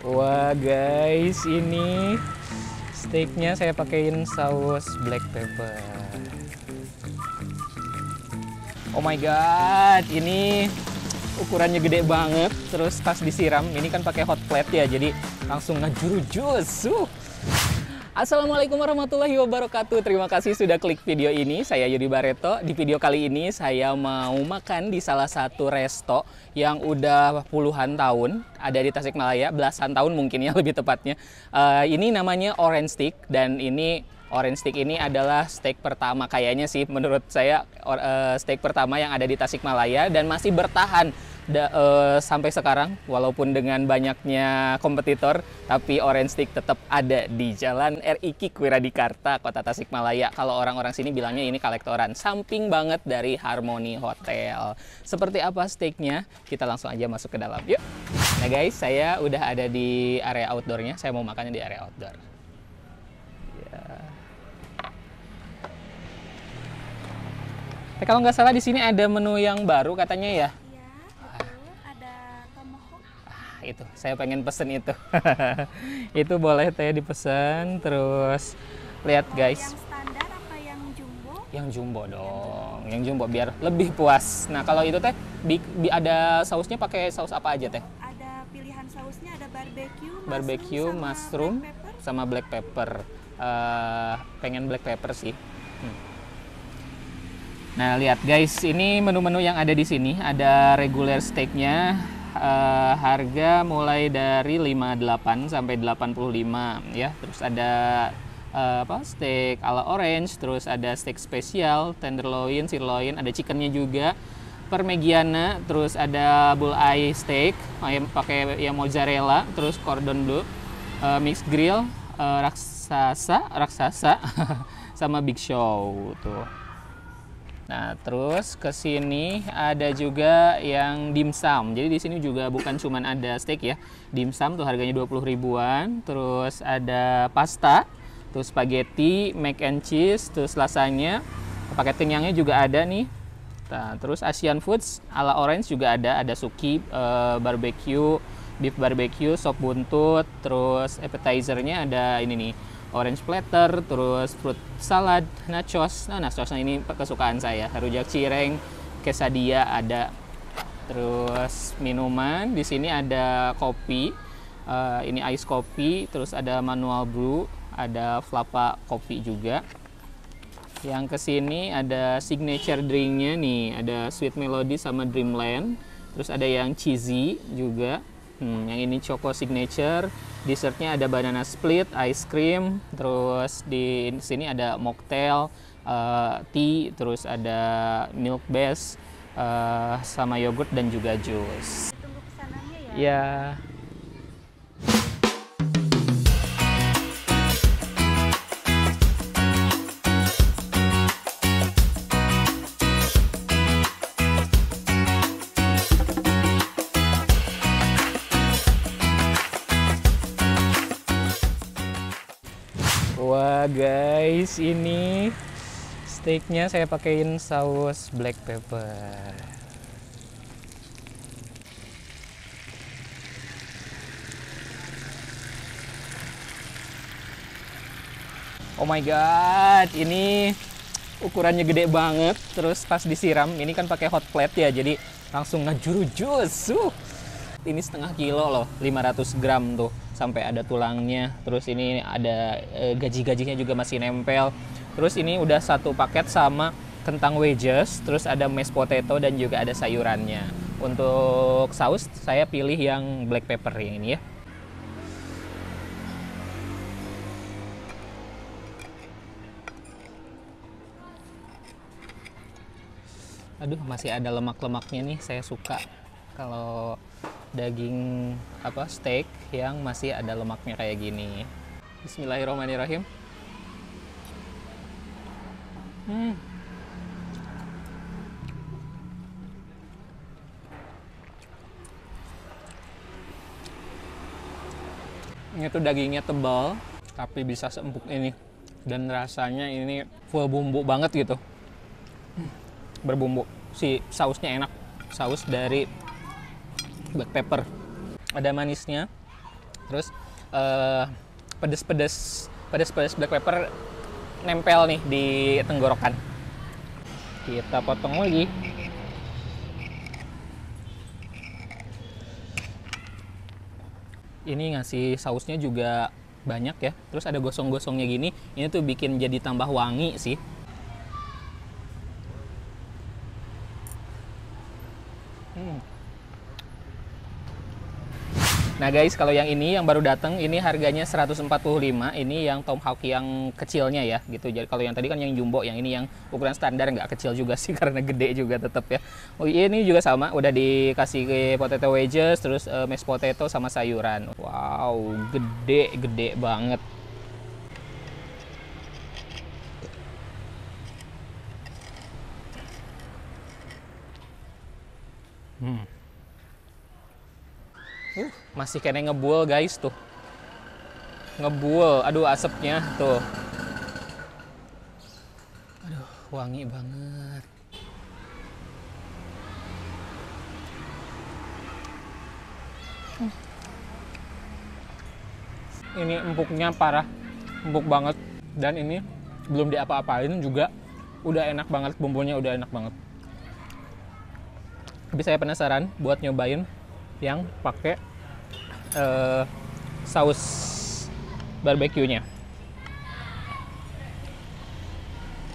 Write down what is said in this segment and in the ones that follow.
Wah guys, ini steaknya saya pakein saus black pepper. Oh my god, ini ukurannya gede banget. Terus pas disiram, ini kan pakai hot plate ya, jadi langsung ngejurujus. Assalamualaikum warahmatullahi wabarakatuh. Terima kasih sudah klik video ini. Saya Yudi Barreto. Di video kali ini saya mau makan di salah satu resto yang udah puluhan tahun ada di Tasikmalaya, belasan tahun mungkin ya lebih tepatnya. Ini namanya Orange Steak, dan ini Orange Steak ini adalah steak pertama kayaknya sih menurut saya steak pertama yang ada di Tasikmalaya dan masih bertahan sampai sekarang, walaupun dengan banyaknya kompetitor, tapi Orange Steak tetap ada di Jalan RI Kik Wiradikarta, Kota Tasikmalaya. Kalau orang-orang sini bilangnya ini kolektoran, samping banget dari Harmony Hotel. Seperti apa steaknya? Kita langsung aja masuk ke dalam, yuk. Nah guys, saya udah ada di area outdoornya. Saya mau makannya di area outdoor. Ya. Kalau nggak salah di sini ada menu yang baru katanya ya. Itu saya pengen pesen itu. Itu boleh teh dipesan. Terus lihat guys, yang standar apa yang jumbo? Yang jumbo dong, yang jumbo biar lebih puas. Nah kalau itu teh ada sausnya, pakai saus apa aja teh? Ada pilihan sausnya, ada barbecue, mushroom sama black pepper. Pengen black pepper sih. Nah lihat guys, ini menu-menu yang ada di sini. Ada regular steaknya. Harga mulai dari 58 sampai 85 ya. Terus ada steak ala orange, terus ada steak spesial, tenderloin, sirloin, ada chickennya juga, parmigiana, terus ada bulleye steak pakai yang mozzarella, terus cordon bleu, mixed grill, raksasa sama big show tuh. Nah, terus ke sini ada juga yang dimsum. Jadi di sini juga bukan cuman ada steak ya. Dimsum tuh harganya 20 ribuan. Terus ada pasta, terus spaghetti, mac and cheese, terus lasagna. Pakai kenyangnya juga ada nih. Nah, terus Asian Foods ala orange juga ada suki, barbecue, beef barbecue, sop buntut, terus appetizernya ada ini nih. Orange platter, terus fruit salad, nachos. Nah, nachosnya ini kesukaan saya. Rujak cireng, quesadilla ada. Terus minuman, di sini ada kopi. Ini ice coffee, terus ada manual brew, ada flapa kopi juga. Yang kesini ada signature drinknya nih, ada Sweet Melody sama Dreamland. Terus ada yang cheesy juga. Yang ini choco signature. Dessertnya ada banana split, ice cream, terus di sini ada mocktail, tea, terus ada milk base, sama yogurt dan juga jus. Tunggu pesanannya ya. Ya. Wah guys, ini steaknya saya pakein saus black pepper. Oh my god, ini ukurannya gede banget. Terus pas disiram, ini kan pakai hot plate ya, jadi langsung ngejurujus. Ini setengah kilo loh, 500 gram tuh, sampai ada tulangnya. Terus ini ada gaji-gajinya juga masih nempel. Terus ini udah satu paket sama kentang wedges, terus ada mashed potato dan juga ada sayurannya. Untuk saus saya pilih yang black pepper yang ini ya. Aduh, masih ada lemak-lemaknya nih, saya suka kalau daging steak yang masih ada lemaknya kayak gini. Bismillahirrahmanirrahim. Ini tuh dagingnya tebal tapi bisa seempuk ini, dan rasanya ini full bumbu banget gitu. Berbumbu, si sausnya enak, saus dari black pepper, ada manisnya, Terus pedes black pepper nempel nih di tenggorokan. Kita potong lagi. Ini ngasih sausnya juga banyak ya. Terus ada gosong-gosongnya gini. Ini tuh bikin jadi tambah wangi sih. Nah guys, kalau yang ini yang baru datang ini harganya 145. Ini yang tomahawk yang kecilnya ya gitu. Jadi kalau yang tadi kan yang jumbo, yang ini yang ukuran standar, nggak kecil juga sih karena gede juga tetap ya. Oh ini juga sama, udah dikasih ke potato wedges, terus mashed potato sama sayuran. Wow, gede banget. Masih kena ngebul guys tuh. Ngebul, aduh asapnya tuh. Aduh, wangi banget. Ini empuknya parah, empuk banget. Dan ini belum diapa-apain juga udah enak banget, bumbunya udah enak banget. Tapi saya penasaran buat nyobain yang pakai saus barbeque-nya.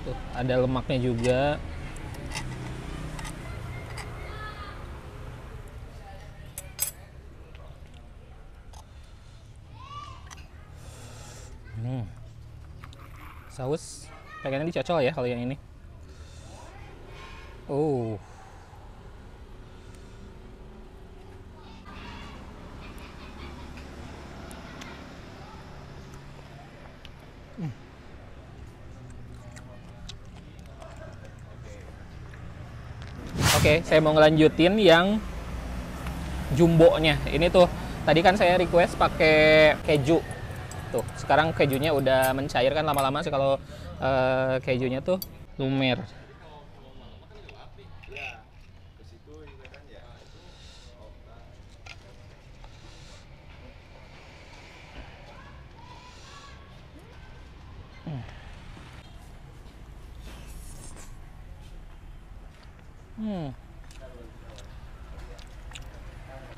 Tuh, ada lemaknya juga. Saus pengennya dicocol ya kalau yang ini. Oh. Oke, saya mau ngelanjutin yang jumbonya. Ini tuh, tadi kan saya request pakai keju. Tuh, sekarang kejunya udah mencair kan lama-lama sih kalau kejunya tuh lumer.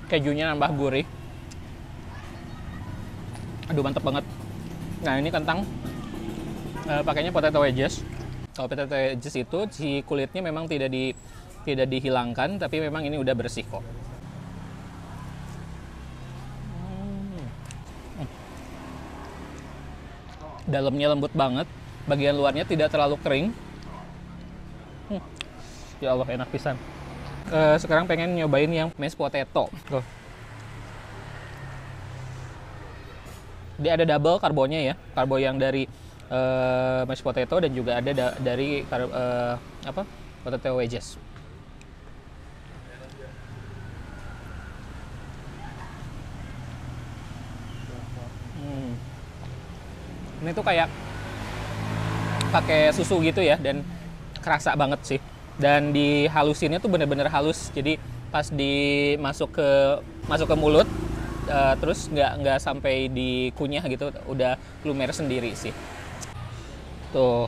Kejunya nambah gurih. Aduh, mantep banget. Nah, ini kentang pakainya potato wedges. Kalau potato wedges itu si kulitnya memang tidak dihilangkan, tapi memang ini udah bersih kok. Dalamnya lembut banget, bagian luarnya tidak terlalu kering. Ya Allah, enak pisan. Sekarang pengen nyobain yang mashed potato. Tuh. Dia ada double karbonya ya, karbo yang dari mashed potato dan juga ada dari potato wedges. Ini tuh kayak pakai susu gitu ya, dan kerasa banget sih. Dan dihalusinnya tuh bener-bener halus, jadi pas masuk ke mulut terus nggak sampai dikunyah gitu, udah lumer sendiri sih. Tuh,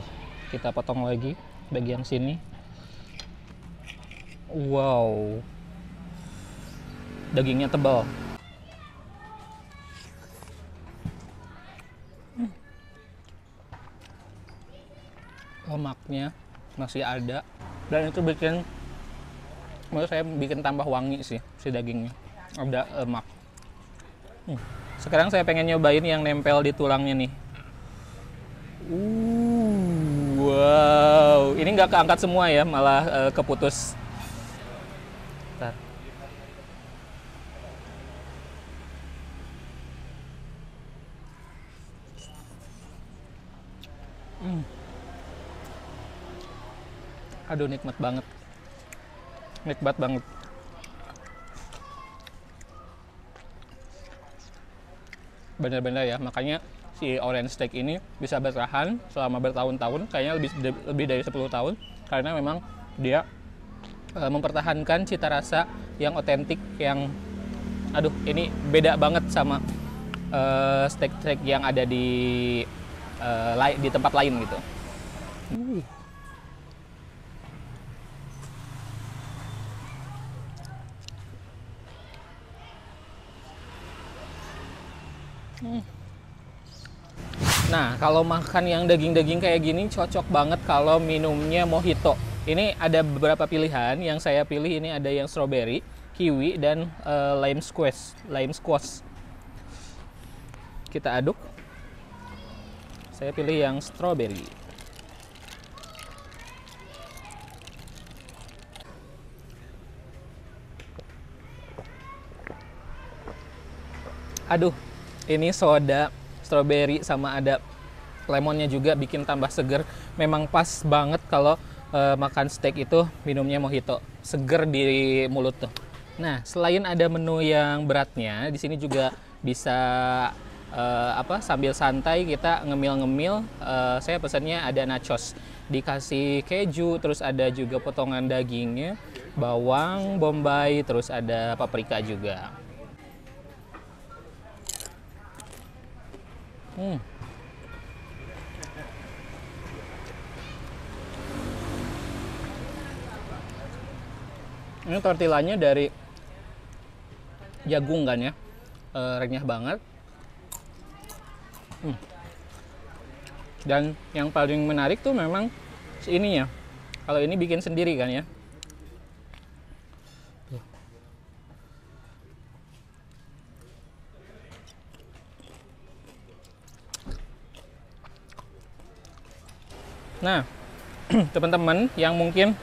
kita potong lagi bagian sini. Wow, dagingnya tebal. Lemaknya masih ada, dan itu menurut saya bikin tambah wangi sih si dagingnya, ada lemak. Sekarang saya pengen nyobain yang nempel di tulangnya nih. Wow, ini nggak keangkat semua ya, malah keputus. Bentar. Aduh, nikmat banget. Nikmat banget. Bener-bener ya, makanya si orange steak ini bisa bertahan selama bertahun-tahun, kayaknya lebih dari 10 tahun, karena memang dia mempertahankan cita rasa yang otentik, yang aduh, ini beda banget sama steak-steak yang ada di tempat lain gitu. Nah, kalau makan yang daging-daging kayak gini cocok banget kalau minumnya mojito. Ini ada beberapa pilihan, yang saya pilih ini ada yang strawberry, kiwi, dan lime squash. Kita aduk. Saya pilih yang strawberry. Aduh, ini soda strawberry sama ada lemonnya juga bikin tambah seger. Memang pas banget kalau makan steak itu minumnya mojito, seger di mulut tuh. Nah, selain ada menu yang beratnya, di sini juga bisa sambil santai kita ngemil-ngemil. Saya pesannya ada nachos, dikasih keju, terus ada juga potongan dagingnya, bawang bombay, terus ada paprika juga. Ini tortillanya dari jagung kan ya, renyah banget. Dan yang paling menarik tuh memang ininya. Kalau ini bikin sendiri kan ya. Nah, teman-teman yang mungkin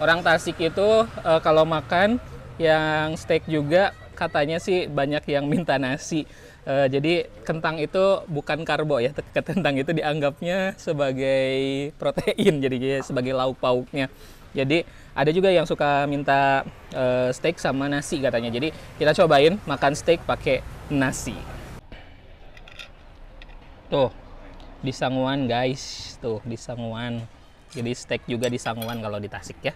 orang Tasik itu kalau makan yang steak juga katanya sih banyak yang minta nasi. Jadi kentang itu bukan karbo ya, kentang itu dianggapnya sebagai protein, jadi sebagai lauk pauknya. Jadi ada juga yang suka minta steak sama nasi katanya. Jadi kita cobain makan steak pakai nasi. Tuh, di Sanguan guys, tuh di Sanguan. Jadi steak juga di Sanguan kalau di Tasik ya.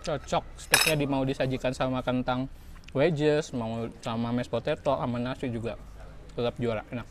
Cocok, steaknya mau disajikan sama kentang wedges, mau sama mashed potato, sama nasi juga tetap juara, enak.